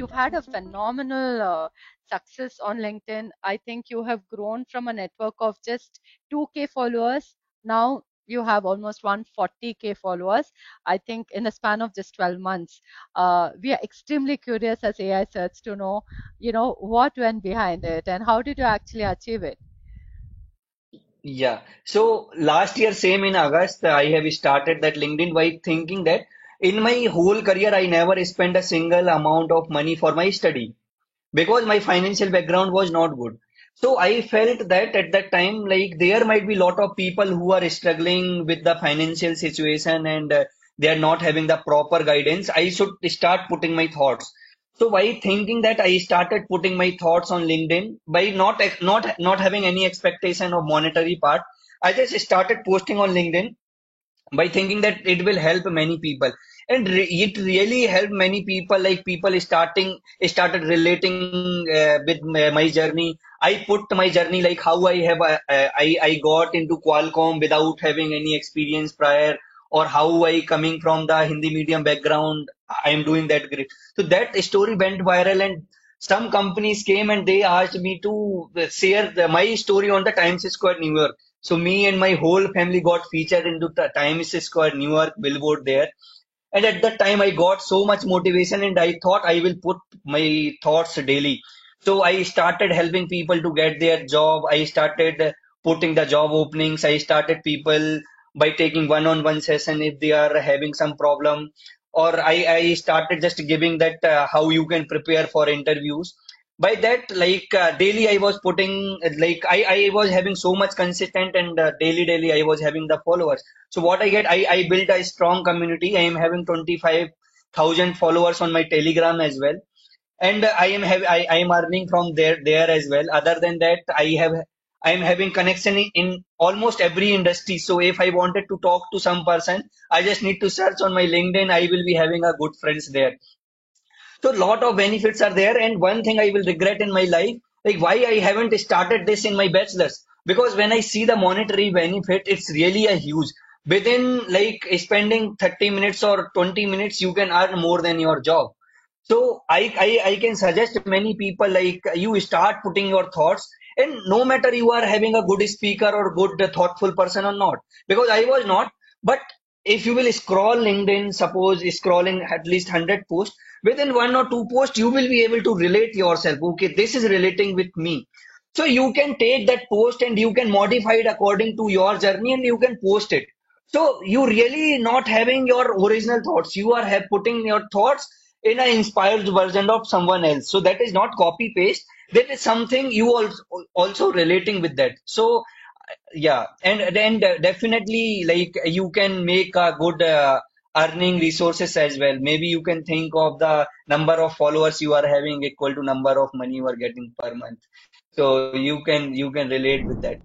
you've had a phenomenal success on LinkedIn. I think you have grown from a network of just 2K followers. Now you have almost 140K followers, I think, in the span of just 12 months. We are extremely curious as AI Search to know, what went behind it and how did you actually achieve it? Yeah. So last year, same in August, I have started that LinkedIn by thinking that in my whole career, I never spent a single amount of money for my study because my financial background was not good. So I felt that at that time, like there might be a lot of people who are struggling with the financial situation and they are not having the proper guidance. I should start putting my thoughts. So by thinking that, I started putting my thoughts on LinkedIn by not having any expectation of monetary part. I just started posting on LinkedIn by thinking that it will help many people, and it really helped many people. Like people started relating with my journey. I put my journey, like how I got into Qualcomm without having any experience prior, or how I coming from the Hindi medium background, I am doing that great. So that story went viral, and some companies came and they asked me to share my story on the Times Square New York. So me and my whole family got featured into the Times Square New York billboard there. And at that time, I got so much motivation, and I thought I will put my thoughts daily. So I started helping people to get their job. I started putting the job openings. I started people by taking one-on-one session if they are having some problem. Or I started just giving that how you can prepare for interviews. By that, like daily, I was putting like I was having so much consistent, and daily I was having the followers. So what I get, I built a strong community. I am having 25,000 followers on my Telegram as well, and I am earning from there as well. Other than that, I am having connection in almost every industry. So if I wanted to talk to some person, I just need to search on my LinkedIn. I will be having a good friends there. So lot of benefits are there, and one thing I will regret in my life, like why I haven't started this in my bachelor's. Because when I see the monetary benefit, it's really a huge. Within like spending 30 minutes or 20 minutes, you can earn more than your job. So I can suggest many people, like you start putting your thoughts, and no matter you are having a good speaker or good thoughtful person or not, because I was not, but if you will scroll LinkedIn, suppose scrolling at least 100 posts, within one or two posts, you will be able to relate yourself. Okay, this is relating with me. So you can take that post and you can modify it according to your journey and you can post it. So you really not having your original thoughts. You are putting your thoughts in an inspired version of someone else. So that is not copy paste. That is something you also relating with that. So yeah, and then definitely like you can make a good earning resources as well. Maybe you can think of the number of followers you are having equal to number of money you are getting per month. So you can relate with that.